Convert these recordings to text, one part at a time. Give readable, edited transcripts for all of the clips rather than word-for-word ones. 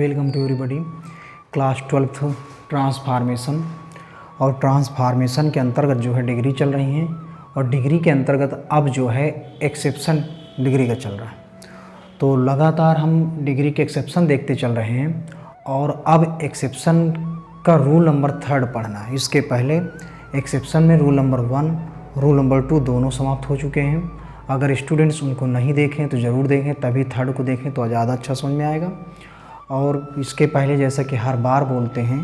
Welcome to everybody. Class 12th transformation और transformation के अंतर्गत जो है डिग्री चल रही हैं और डिग्री के अंतर्गत अब जो है एक्सेप्शन डिग्री का चल रहा है। तो लगातार हम डिग्री के एक्सेप्शन देखते चल रहे हैं और अब एक्सेप्शन का रूल नंबर 3 पढ़ना है। इसके पहले एक्सेप्शन में रूल नंबर 1, रूल नंबर 2 दोनों समाप्त हो चुके हैं। अगर स्टूडेंट्स उनको नहीं देखें तो ज़रूर देखें, तभी 3 को देखें तो ज़्यादा अच्छा समझ में आएगा। और इसके पहले जैसा कि हर बार बोलते हैं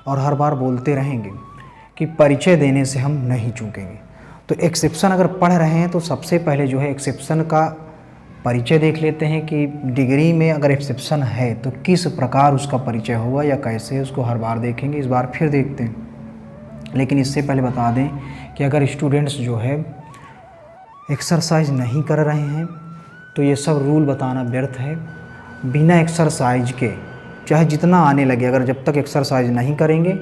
और हर बार बोलते रहेंगे कि परिचय देने से हम नहीं चूकेंगे। तो एक्सेप्शन अगर पढ़ रहे हैं तो सबसे पहले जो है एक्सेप्शन का परिचय देख लेते हैं कि डिग्री में अगर एक्सेप्शन है तो किस प्रकार उसका परिचय होगा या कैसे, उसको हर बार देखेंगे। इस बार फिर देखते हैं, लेकिन इससे पहले बता दें कि अगर स्टूडेंट्स जो है एक्सरसाइज नहीं कर रहे हैं तो ये सब रूल बताना व्यर्थ है। बिना एक्सरसाइज के चाहे जितना आने लगे, अगर जब तक एक्सरसाइज नहीं करेंगे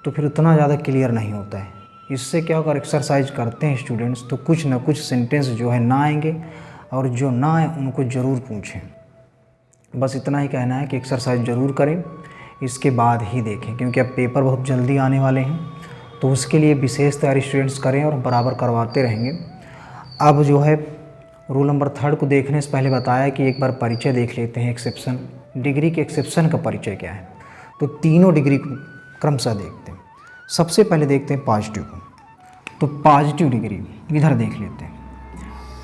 तो फिर उतना ज़्यादा क्लियर नहीं होता है। इससे क्या होगा, अगर एक्सरसाइज करते हैं स्टूडेंट्स तो कुछ ना कुछ सेंटेंस जो है ना आएंगे और जो ना आए उनको ज़रूर पूछें। बस इतना ही कहना है कि एक्सरसाइज ज़रूर करें, इसके बाद ही देखें, क्योंकि अब पेपर बहुत जल्दी आने वाले हैं। तो उसके लिए विशेष तैयारी स्टूडेंट्स करें और बराबर करवाते रहेंगे। अब जो है रूल नंबर 3 को देखने से पहले बताया कि एक बार परिचय देख लेते हैं। एक्सेप्शन डिग्री के एक्सेप्शन का परिचय क्या है, तो तीनों डिग्री को क्रमशः देखते हैं। सबसे पहले देखते हैं पॉजिटिव को। तो पॉजिटिव डिग्री इधर देख लेते हैं।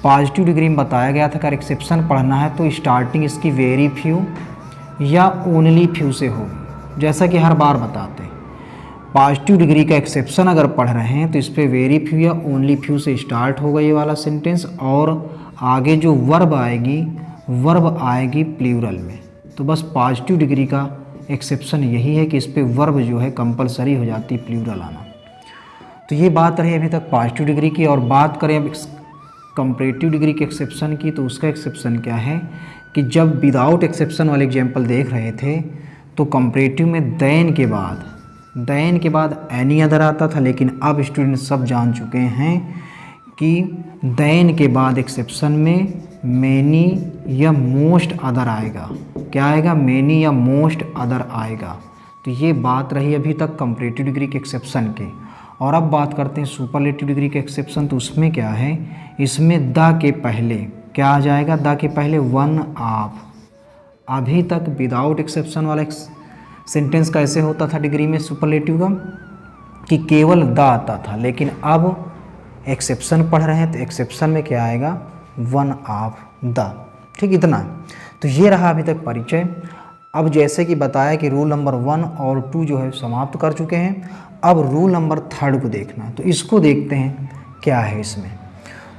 पॉजिटिव डिग्री में बताया गया था अगर एक्सेप्शन पढ़ना है तो स्टार्टिंग इसकी वेरी फ्यू या ओनली फ्यू से होगी, जैसा कि हर बार बताते हैं। पॉजिटिव डिग्री का एक्सेप्शन अगर पढ़ रहे हैं तो इस पर वेरी फ्यू या ओनली फ्यू से स्टार्ट होगा ये वाला सेंटेंस, और आगे जो वर्ब आएगी प्लूरल में। तो बस पॉजिटिव डिग्री का एक्सेप्शन यही है कि इस पर वर्ब जो है कंपलसरी हो जाती है प्लूरल आना। तो ये बात रही अभी तक पॉजिटिव डिग्री की। और बात करें अब कंपैरेटिव डिग्री के एक्सेप्शन की, तो उसका एक्सेप्शन क्या है कि जब विदाउट एक्सेप्शन वाले एग्जाम्पल देख रहे थे तो कंपैरेटिव में देन के बाद एनी अदर आता था, लेकिन अब स्टूडेंट सब जान चुके हैं कि देन के बाद एक्सेप्शन में मैनी या मोस्ट अदर आएगा। क्या आएगा? मैनी या मोस्ट अदर आएगा। तो ये बात रही अभी तक कंपैरेटिव डिग्री के एक्सेप्शन की। और अब बात करते हैं सुपरलेटिव डिग्री के एक्सेप्शन। तो उसमें क्या है, इसमें द के पहले क्या आ जाएगा? द के पहले वन ऑफ। अभी तक विदाउट एक्सेप्शन वाला सेंटेंस कैसे होता था डिग्री में सुपरलेटिव का, कि केवल द आता था, लेकिन अब एक्सेप्शन पढ़ रहे हैं तो एक्सेप्शन में क्या आएगा? One of the. ठीक, इतना। तो ये रहा अभी तक परिचय। अब जैसे कि बताया कि रूल नंबर 1 और 2 जो है समाप्त कर चुके हैं। अब रूल नंबर 3 को देखना, तो इसको देखते हैं क्या है इसमें।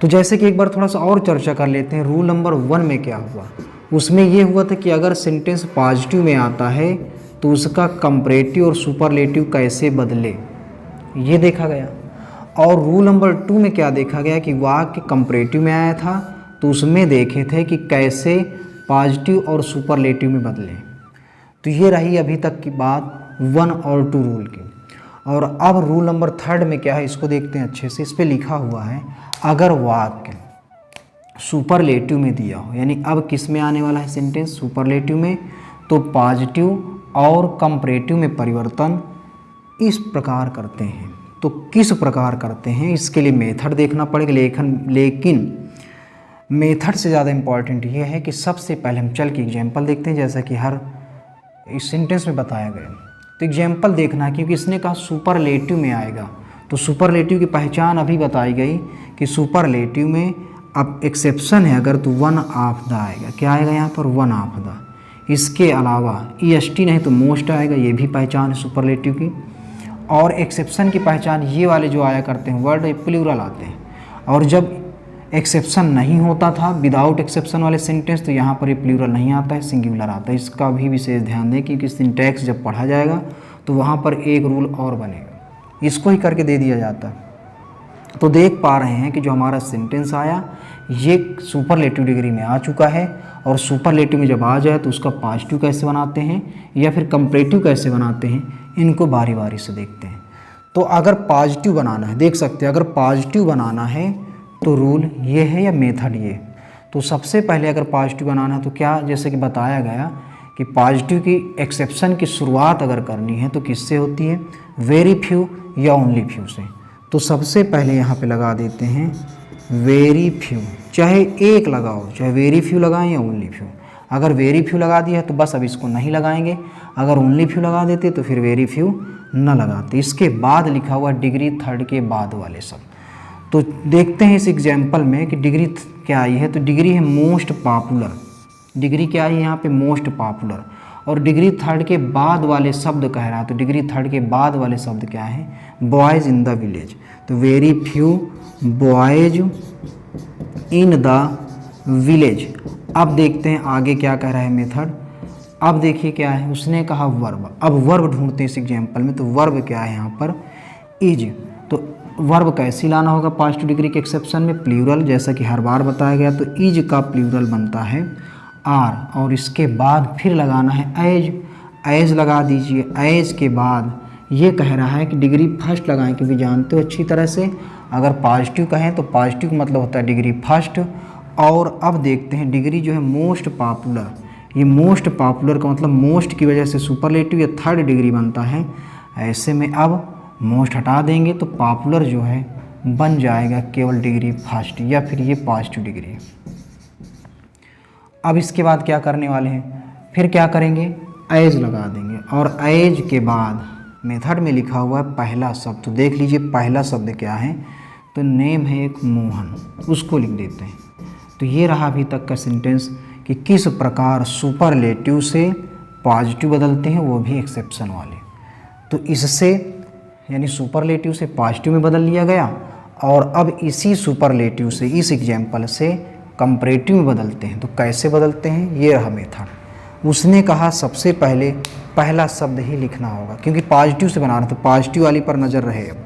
तो जैसे कि एक बार थोड़ा सा और चर्चा कर लेते हैं। रूल नंबर 1 में क्या हुआ, उसमें ये हुआ था कि अगर सेंटेंस पॉजिटिव में आता है तो उसका कंपैरेटिव और सुपरलेटिव कैसे बदले, ये देखा गया। और रूल नंबर 2 में क्या देखा गया कि वाक्य कंपैरेटिव में आया था तो उसमें देखे थे कि कैसे पॉजिटिव और सुपरलेटिव में बदले। तो ये रही अभी तक की बात 1 और 2 रूल की। और अब रूल नंबर 3 में क्या है, इसको देखते हैं अच्छे से। इस पर लिखा हुआ है अगर वाक्य सुपरलेटिव में दिया हो, यानी अब किस में आने वाला है सेंटेंस? सुपरलेटिव में। तो पॉजिटिव और कंपैरेटिव में परिवर्तन इस प्रकार करते हैं। तो किस प्रकार करते हैं, इसके लिए मेथड देखना पड़ेगा। लेकिन मेथड से ज़्यादा इम्पॉर्टेंट ये है कि सबसे पहले हम चल के एग्जाम्पल देखते हैं, जैसा कि हर इस सेंटेंस में बताया गया। तो एग्जाम्पल देखना है, क्योंकि इसने कहा सुपरलेटिव में आएगा। तो सुपरलेटिव की पहचान अभी बताई गई कि सुपरलेटिव में अब एक्सेप्शन है अगर तो वन ऑफ द आएगा। क्या आएगा यहाँ पर? One of the. इसके अलावा EST नहीं तो मोस्ट आएगा, ये भी पहचान है सुपरलेटिव की। और एक्सेप्शन की पहचान ये वाले जो आया करते हैं वर्ड, प्लूरल आते हैं। और जब एक्सेप्शन नहीं होता था विदाउट एक्सेप्शन वाले सेंटेंस, तो यहाँ पर ये प्लूरल नहीं आता है, सिंगुलर आता है। इसका भी विशेष ध्यान दें, क्योंकि सिंटैक्स जब पढ़ा जाएगा तो वहाँ पर एक रूल और बनेगा, इसको ही करके दे दिया जाता है। तो देख पा रहे हैं कि जो हमारा सेंटेंस आया ये सुपरलेटिव डिग्री में आ चुका है। और सुपरलेटिव में जब आ जाए तो उसका पॉजिटिव कैसे बनाते हैं या फिर कंपैरेटिव कैसे बनाते हैं, इनको बारी बारी से देखते हैं। तो अगर पॉजिटिव बनाना है, देख सकते हैं, अगर पॉजिटिव बनाना है तो रूल ये है या मेथड ये। तो सबसे पहले अगर पॉजिटिव बनाना है तो क्या, जैसे कि बताया गया कि पॉजिटिव की एक्सेप्शन की शुरुआत अगर करनी है तो किससे होती है, वेरी फ्यू या ओनली फ्यू से। तो सबसे पहले यहाँ पे लगा देते हैं वेरी फ्यू, चाहे एक लगाओ, चाहे वेरी फ्यू लगाएं या ओनली फ्यू। अगर वेरी फ्यू लगा दिया है तो बस अब इसको नहीं लगाएंगे, अगर ओनली फ्यू लगा देते तो फिर वेरी फ्यू न लगाते। इसके बाद लिखा हुआ डिग्री थर्ड के बाद वाले सब। तो देखते हैं इस एग्जाम्पल में कि डिग्री क्या आई है। तो डिग्री है मोस्ट पॉपुलर, डिग्री क्या आई है यहाँ पे, मोस्ट पॉपुलर। और डिग्री थर्ड के बाद वाले शब्द कह रहा है, तो डिग्री थर्ड के बाद वाले शब्द क्या है, बॉयज़ इन द विलेज। तो very few boys in the village. अब देखते हैं आगे क्या कह रहा है मेथड। अब देखिए क्या है, उसने कहा वर्ब। अब वर्ब ढूंढते हैं इस एग्जाम्पल में। तो वर्ब क्या है यहाँ पर, इज। तो वर्ब कैसे लाना होगा पॉजिटिव डिग्री के एक्सेप्शन में, प्लूरल, जैसा कि हर बार बताया गया। तो इज का प्लूरल बनता है आर, और इसके बाद फिर लगाना है एज। एज लगा दीजिए। एज के बाद ये कह रहा है कि डिग्री फर्स्ट लगाएं, क्योंकि जानते हो अच्छी तरह से अगर पॉजिटिव कहें तो पॉजिटिव का मतलब होता है डिग्री फर्स्ट। और अब देखते हैं डिग्री जो है मोस्ट पॉपुलर, ये मोस्ट पॉपुलर का मतलब मोस्ट की वजह से सुपरलेटिव या थर्ड डिग्री बनता है। ऐसे में अब मोस्ट हटा देंगे तो पॉपुलर जो है बन जाएगा केवल डिग्री फर्स्ट, या फिर ये पॉजिटिव डिग्री। अब इसके बाद क्या करने वाले हैं, फिर क्या करेंगे, एज लगा देंगे। और एज के बाद मेथड में लिखा हुआ है पहला शब्द। तो देख लीजिए पहला शब्द क्या है, तो नेम है एक मोहन, उसको लिख देते हैं। तो ये रहा अभी तक का सेंटेंस कि किस प्रकार सुपरलेटिव से पॉजिटिव बदलते हैं, वो भी एक्सेप्शन वाले। तो इससे यानी सुपरलेटिव से पॉजिटिव में बदल लिया गया, और अब इसी सुपरलेटिव से, इस एग्जाम्पल से कंपैरेटिव में बदलते हैं। तो कैसे बदलते हैं, ये रहा मेथड। उसने कहा सबसे पहले पहला शब्द ही लिखना होगा, क्योंकि पॉजिटिव से बना रहा था, पॉजिटिव वाली पर नज़र रहे। अब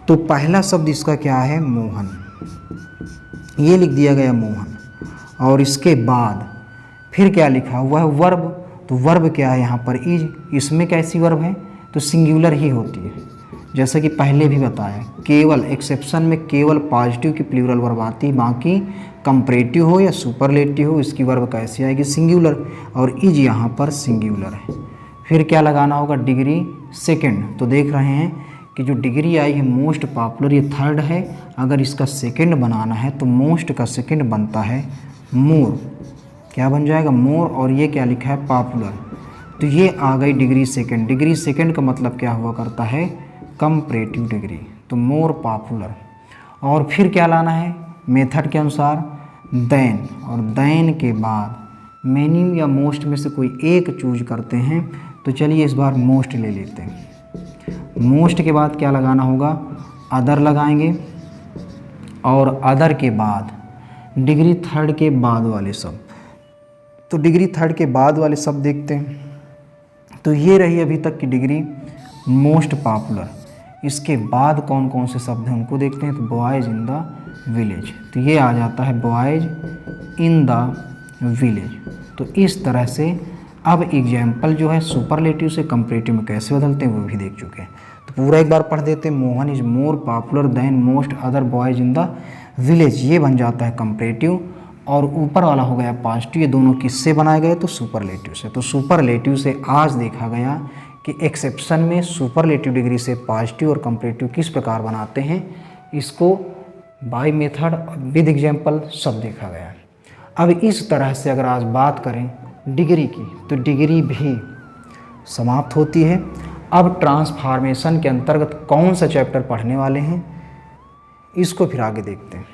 तो पहला शब्द इसका क्या है, मोहन, ये लिख दिया गया मोहन। और इसके बाद फिर क्या लिखा हुआ है, वर्ब। तो वर्ब क्या है यहाँ पर, इज। इसमें कैसी वर्ब है, तो सिंगुलर ही होती है, जैसा कि पहले भी बताया। केवल एक्सेप्शन में केवल पॉजिटिव की प्लूरल वर्ब आती है, बाकी कंपैरेटिव हो या सुपरलेटिव हो इसकी वर्ब कैसी आएगी, सिंगुलर। और इज यहाँ पर सिंगुलर है। फिर क्या लगाना होगा, डिग्री सेकंड। तो देख रहे हैं कि जो डिग्री आई है मोस्ट पॉपुलर, ये थर्ड है। अगर इसका सेकंड बनाना है तो मोस्ट का सेकंड बनता है मोर। क्या बन जाएगा, मोर। और ये क्या लिखा है, पॉपुलर। तो ये आ गई डिग्री सेकंड। डिग्री सेकंड का मतलब क्या हुआ करता है, कंपैरेटिव डिग्री। तो मोर पॉपुलर। और फिर क्या लाना है मेथड के अनुसार, देन। और देन के बाद मेनी या मोस्ट में से कोई एक चूज करते हैं। तो चलिए इस बार मोस्ट ले लेते हैं। मोस्ट के बाद क्या लगाना होगा, अदर लगाएंगे। और अदर के बाद डिग्री थर्ड के बाद वाले शब्द। तो डिग्री थर्ड के बाद वाले शब्द देखते हैं। तो ये रही अभी तक की डिग्री मोस्ट पॉपुलर। इसके बाद कौन कौन से शब्द हैं उनको देखते हैं। तो बॉयज़ इन द विलेज, तो ये आ जाता है बॉयज़ इन द विलेज। तो इस तरह से अब एग्जाम्पल जो है सुपरलेटिव से कंपैरेटिव में कैसे बदलते हैं वो भी देख चुके हैं। तो पूरा एक बार पढ़ देते हैं। Mohan is more popular then most other boys in the village, ये बन जाता है कंपैरेटिव। और ऊपर वाला हो गया पॉजिटिव। ये दोनों किससे बनाए गए, तो सुपरलेटिव से। तो सुपरलेटिव से आज देखा गया कि एक्सेप्शन में सुपरलेटिव डिग्री से पॉजिटिव और कंपैरेटिव किस प्रकार बनाते हैं, इसको बाय मेथड विद एग्जाम्पल सब देखा गया। अब इस तरह से अगर आज बात करें डिग्री की, तो डिग्री भी समाप्त होती है। अब ट्रांसफॉर्मेशन के अंतर्गत कौन सा चैप्टर पढ़ने वाले हैं, इसको फिर आगे देखते हैं।